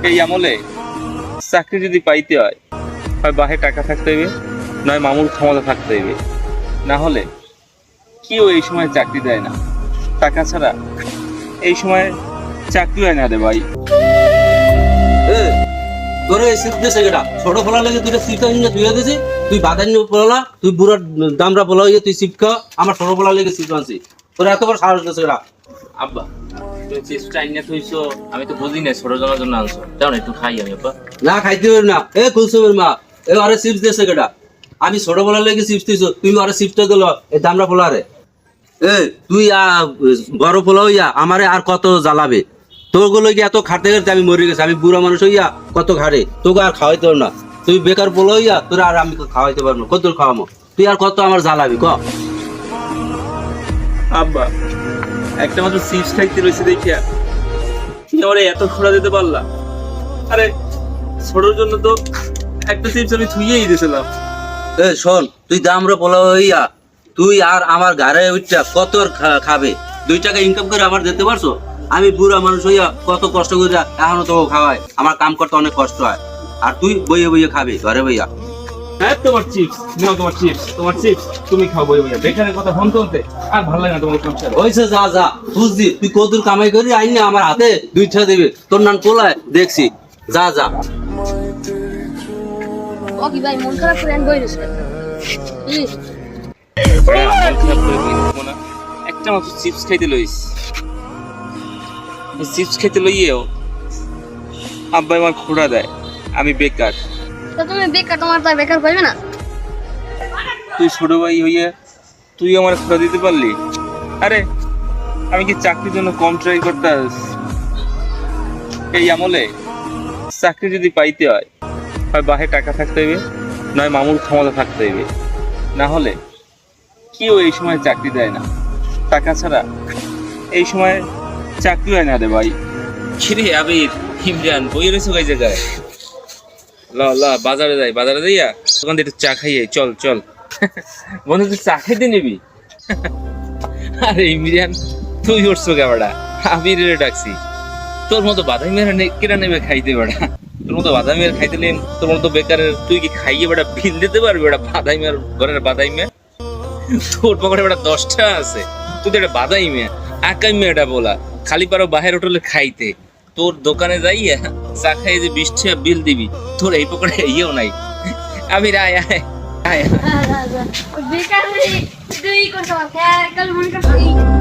এই আমলে চাকরি যদি পাইতে হয়, হয় বাহে টাকা থাকতে হইবে, নয় মামুর ক্ষমতা থাকতে হইবে। না হলে কেউ এই সময় চাকরি দেয় না। টাকা ছাড়া এই সময় চাকরি হয় না রে ভাই। তোরে সিট দেশে গেটা ছোট ফলা লাগে তুই সিটটা নিয়ে তুই দিছি, তুই বাদান পড়লা, তুই বুড়ার দামরা পড়লা হইয়া তুই সিট খাওয়া, আমার ছোট ফলা লাগে সিট আনছি। তোর এত বড় সাহস দেশে গেটা। আব্বা তুমি চিপসটা আইনা থইছো, আমি তো বুঝি না ছোট জনের জন্য আনছো। যাও না একটু খাই আমি। আব্বা না খাইতে পারবি না। কুলসুমের মা আরে চিপস দেশে গেটা, আমি ছোট ফলা লাগে চিপস দিছো, তুই আরে চিপসটা দিল এই দামরা ফলা রে। তুই বড় ফলা হইয়া আমারে আর কত জ্বালাবে? তোর গুলো এত খাটতে খাটতে আমি মরে গেছি। আমি বুড়া মানুষ হইয়া কত খাটে, তোকে আর খাওয়াইতে পারবো না। তুই বেকার পোলা হইয়া তোর আর আমি খাওয়াইতে পারবো না। কত খাওয়াবো? তুই আর কত আমার জ্বালাবি ক? আব্বা একটা মাত্র চিপস খাইতে রয়েছে দেখিয়া তুমি আমার এত খোড়া দিতে পারলা? আরে ছোটর জন্য তো একটা চিপস আমি থুইয়েই দিয়েছিলাম। শোন, তুই দামরা পোলা হইয়া তুই আর আমার ঘরে উঠটা কত খাবে? 2 টাকা ইনকাম করে আমার দিতে পারছো? আমি বুড়া মানুষ হইয়া কত কষ্ট করে এখনো তো খাওয়াই, আমার কাম করতে অনেক কষ্ট হয়। আর তুই বইয়ে বইয়ে খাবি ঘরে বইয়া। হ্যাঁ তোমার চিপস নাও, তোমার চিপস তুমি খাও বই বইয়া। বেকারের কথা ফোন তুলতে আর ভালো লাগে না তোমার সংসার। হয়েছে, যা যা বুঝছি। তুই কদুর কামাই করি আইনি আমার হাতে 2 টাকা দিবি, তোর নাম পোলায় দেখছি। যা যা। ও কি ভাই মন খারাপ করে আন বই রইছে। একটা মাত্র চিপস খাইতে লইস, চিপস খাইতে লইয়েও আব্বা আমার খোড়া দেয়, আমি বেকার। তো তুমি বেকার, তোমার তো বেকার কইবে না। তুই ছোট ভাই হইয়া তুই আমার খোড়া দিতে পারলি? আরে আমি কি চাকরির জন্য কম ট্রাই করতাস? এই আমলে চাকরি যদি পাইতে হয়, হয় বাহে টাকা থাকতে হইবে, নয় মামুর ক্ষমতা থাকতে হইবে। না হলে কেউ এই সময় চাকরি দেয় না। টাকা ছাড়া এই সময় চাকরি হয় না রে ভাই। খিরে আবির ইমরান বই রয়েছে ওই জায়গায়। ল বাজারে যাই, বাজারে যাইয়া দোকান থেকে একটু চা খাইয়ে চল চল। বন্ধু তুই চা খাইতে নিবি? আরে ইমরান তুই উঠছো কেবাটা, আবির ডাকছি। তোর মতো বাদাই মেয়েরা কেনা নেবে খাইতে বেড়া? তোর মতো বাদাই মেয়ের খাইতে নেই, তোর মতো বেকারের তুই কি খাইয়ে বেটা বিল দিতে পারবি? বেটা বাদাই মেয়ের ঘরের বাদাই মেয়ে, তোর পকেটে বেটা 10টা আছে, তুই তো একটা বাদাই মেয়ে একাই মেয়েটা বলা। খালি পারো বাহির হোটেলে খাইতে, তোর দোকানে যাইয়া চা খাইয়ে যে 20 টাকা বিল দিবি, তোর এই পকেটে ইয়েও নাই। আমি আয় আয় আয় বেকার তুই করতে পারছ, কাল মন খারাপ।